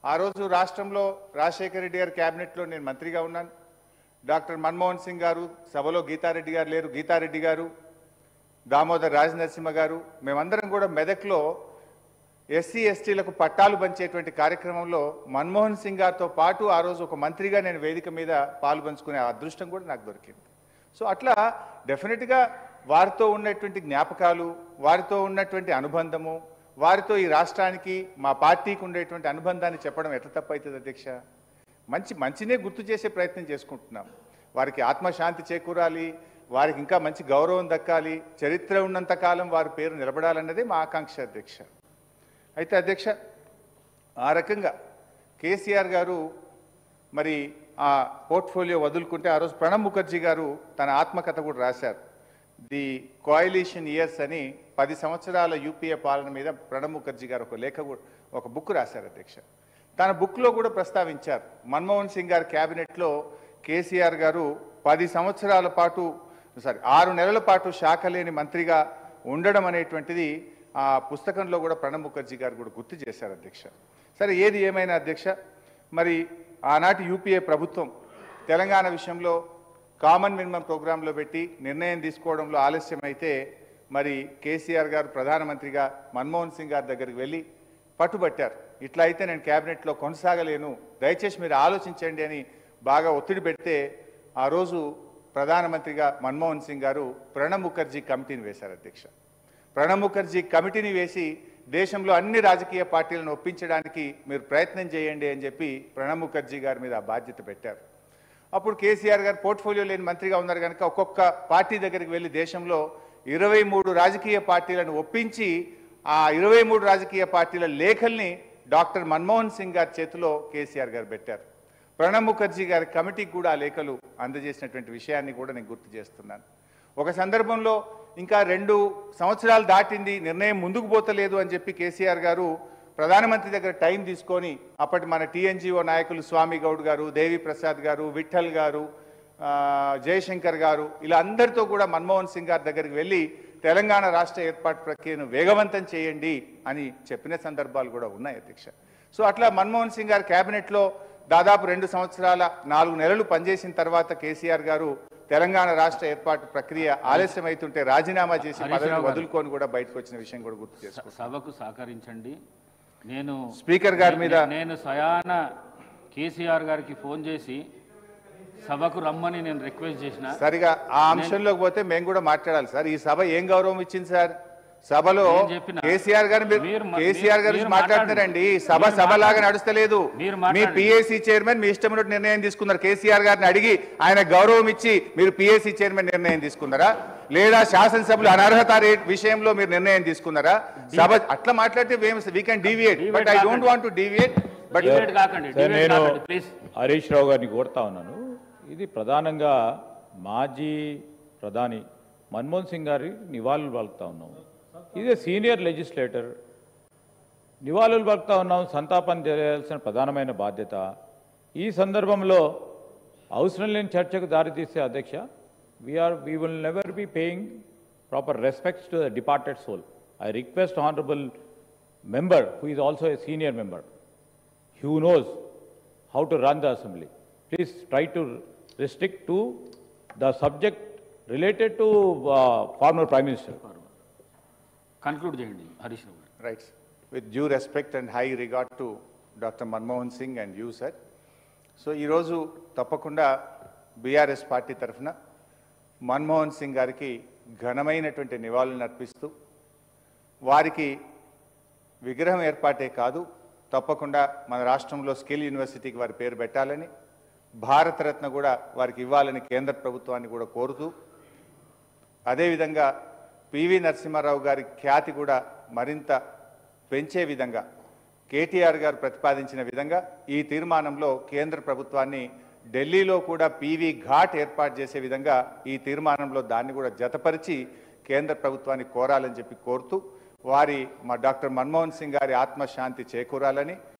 ఆ రోజు రాష్ట్రంలో రాజశేఖర రెడ్డి గారి క్యాబినెట్లో నేను మంత్రిగా ఉన్నాను. డాక్టర్ మన్మోహన్ సింగ్ గారు సభలో గీతారెడ్డి గారు లేరు, గీతారెడ్డి గారు, దామోదర్ రాజనరసింహ గారు, మేమందరం కూడా మెదక్లో ఎస్సీ ఎస్టీలకు పట్టాలు పంచేటువంటి కార్యక్రమంలో మన్మోహన్ సింగ్ గారితో పాటు ఆ రోజు ఒక మంత్రిగా నేను వేదిక మీద పాల్పంచుకునే అదృష్టం కూడా నాకు దొరికింది. సో అట్లా డెఫినెట్గా వారితో ఉన్నటువంటి జ్ఞాపకాలు, వారితో ఉన్నటువంటి అనుబంధము, వారితో ఈ రాష్ట్రానికి మా పార్టీకి ఉండేటువంటి అనుబంధాన్ని చెప్పడం ఎట్లా తప్పవుతుంది అధ్యక్ష? మంచినే గుర్తు చేసే ప్రయత్నం చేసుకుంటున్నాం. వారికి ఆత్మశాంతి చేకూరాలి, వారికి ఇంకా మంచి గౌరవం దక్కాలి, చరిత్ర ఉన్నంత కాలం వారి పేరు నిలబడాలన్నదే మా ఆకాంక్ష అధ్యక్ష. అయితే అధ్యక్ష, ఆ రకంగా కేసీఆర్ గారు మరి ఆ పోర్ట్ఫోలియో వదులుకుంటే ఆ రోజు ప్రణబ్ ముఖర్జీ గారు తన ఆత్మకథ కూడా రాశారు. ది కోయలిషన్ ఇయర్స్ అని 10 సంవత్సరాల యూపీఏ పాలన మీద ప్రణబ్ ముఖర్జీ గారు ఒక బుక్ రాశారు అధ్యక్ష. తన బుక్లో కూడా ప్రస్తావించారు, మన్మోహన్ సింగ్ గారి క్యాబినెట్లో కేసీఆర్ గారు 10 సంవత్సరాల పాటు 6 నెలల పాటు శాఖ లేని మంత్రిగా ఉండడం అనేటువంటిది ఆ పుస్తకంలో కూడా ప్రణబ్ ముఖర్జీ గారు కూడా గుర్తు చేశారు అధ్యక్ష. సరే, ఏది ఏమైనా అధ్యక్ష, మరి ఆనాటి యూపీఏ ప్రభుత్వం తెలంగాణ విషయంలో కామన్ మినిమం ప్రోగ్రాంలో పెట్టి నిర్ణయం తీసుకోవడంలో ఆలస్యం అయితే మరి కేసీఆర్ గారు ప్రధానమంత్రిగా మన్మోహన్ సింగ్ గారి దగ్గరికి వెళ్ళి పట్టుబట్టారు. ఇట్లా అయితే నేను క్యాబినెట్లో కొనసాగలేను, దయచేసి మీరు ఆలోచించండి అని బాగా ఒత్తిడి పెడితే ఆ రోజు ప్రధానమంత్రిగా మన్మోహన్ సింగ్ గారు ప్రణబ్ ముఖర్జీ కమిటీని వేశారు అధ్యక్ష. ప్రణబ్ ముఖర్జీ కమిటీని వేసి దేశంలో అన్ని రాజకీయ పార్టీలను ఒప్పించడానికి మీరు ప్రయత్నం చేయండి అని చెప్పి ప్రణబ్ ముఖర్జీ గారి మీద ఆ బాధ్యత పెట్టారు. అప్పుడు కేసీఆర్ గారు పోర్ట్ఫోలియో లేని మంత్రిగా ఉన్నారు కనుక ఒక్కొక్క పార్టీ దగ్గరికి వెళ్ళి దేశంలో 23 రాజకీయ పార్టీలను ఒప్పించి ఆ 23 రాజకీయ పార్టీల లేఖల్ని డాక్టర్ మన్మోహన్ సింగ్ గారి చేతిలో కేసీఆర్ గారు పెట్టారు. ప్రణబ్ ముఖర్జీ గారి కమిటీకి కూడా ఆ లేఖలు అందజేసినటువంటి విషయాన్ని కూడా నేను గుర్తు చేస్తున్నాను. ఒక సందర్భంలో ఇంకా 2 సంవత్సరాలు దాటింది, నిర్ణయం ముందుకు పోతలేదు అని చెప్పి కేసీఆర్ గారు ప్రధానమంత్రి దగ్గర టైం తీసుకొని అప్పటి మన టీఎన్జిఓ నాయకులు స్వామి గౌడ్ గారు, దేవి ప్రసాద్ గారు, విఠల్ గారు, జయశంకర్ గారు, ఇలా అందరితో కూడా మన్మోహన్ సింగ్ గారి దగ్గరికి వెళ్ళి తెలంగాణ రాష్ట్ర ఏర్పాటు ప్రక్రియను వేగవంతం చేయండి అని చెప్పిన సందర్భాలు కూడా ఉన్నాయి అధ్యక్ష. సో అట్లా మన్మోహన్ సింగ్ గారి క్యాబినెట్లో దాదాపు 2 సంవత్సరాల 4 నెలలు పనిచేసిన తర్వాత కేసీఆర్ గారు తెలంగాణ రాష్ట్ర ఏర్పాటు ప్రక్రియ ఆలస్యం అవుతుంటే రాజీనామా చేసి పదవిని వదులుకొని కూడా బయటకు వచ్చిన విషయం కూడా గుర్తు చేసుకుంటాను. సభకు సహకరించండి. నేను స్పీకర్ గారి మీద స్వయాన కేసీఆర్ గారికి ఫోన్ చేసి సభకు రమ్మని నేను రిక్వెస్ట్ చేసిన. సరిగా ఆ అంశంలోకి పోతే మేము కూడా మాట్లాడాలి సార్. ఈ సభ ఏం గౌరవం ఇచ్చింది సార్? సభలో కేసీఆర్ గారు మాట్లాడుతున్నారండి. సభలాగా నడుస్తలేదు. మీ పిఏసీ చైర్మన్ మీ ఇష్టం నిర్ణయం తీసుకున్నారు. కేసీఆర్ గారిని అడిగి ఆయన గౌరవం ఇచ్చి మీరు పిఏసీ చైర్మన్ నిర్ణయం తీసుకున్నారా, లేదా శాసనసభలో అనర్హత విషయంలో మీరు నిర్ణయం తీసుకున్నారా? సభ అట్లా మాట్లాడితే we can deviate, but I don't want to deviate. But నేను హరీష్ రావు గారిని కోరుతా ఉన్నాను. ఇది ప్రధానంగా మాజీ ప్రధాని మన్మోహన్ సింగ్ గారి నివాళులు పలుకుతా ఉన్నాము. ఇది సీనియర్ లెజిస్లేటర్, నివాళులు పలుకుతా ఉన్నాం, సంతాపం చేయాల్సిన ప్రధానమైన బాధ్యత. ఈ సందర్భంలో అవసరం లేని చర్చకు దారితీసే అధ్యక్ష, we will never be paying proper respects to the departed soul. I request honorable member who is also a senior member, who knows how to run the assembly, please try to restrict to the subject related to former prime minister. Conclude చేయండి హరీష్ రావు గారు. Right. With due respect and high regard to doctor Manmohan Singh and you sir. So ఈరోజు తప్పకుండా BRS party తరఫున మన్మోహన్ సింగ్ గారికి ఘనమైనటువంటి నివాళులను అర్పిస్తూ వారికి విగ్రహం ఏర్పాటే కాదు, తప్పకుండా మన రాష్ట్రంలో స్కిల్ యూనివర్సిటీకి వారి పేరు పెట్టాలని, భారతరత్న కూడా వారికి ఇవ్వాలని కేంద్ర ప్రభుత్వాన్ని కూడా కోరుతూ, అదేవిధంగా పివి నరసింహారావు గారి ఖ్యాతి కూడా మరింత పెంచే విధంగా కేటీఆర్ గారు ప్రతిపాదించిన విధంగా ఈ తీర్మానంలో కేంద్ర ప్రభుత్వాన్ని ఢిల్లీలో కూడా పీవీ ఘాట్ ఏర్పాటు చేసే విధంగా ఈ తీర్మానంలో దాన్ని కూడా జతపరిచి కేంద్ర ప్రభుత్వాన్ని కోరాలని చెప్పి కోరుతూ, వారి డాక్టర్ మన్మోహన్ సింగ్ గారి ఆత్మశాంతి చేకూరాలని,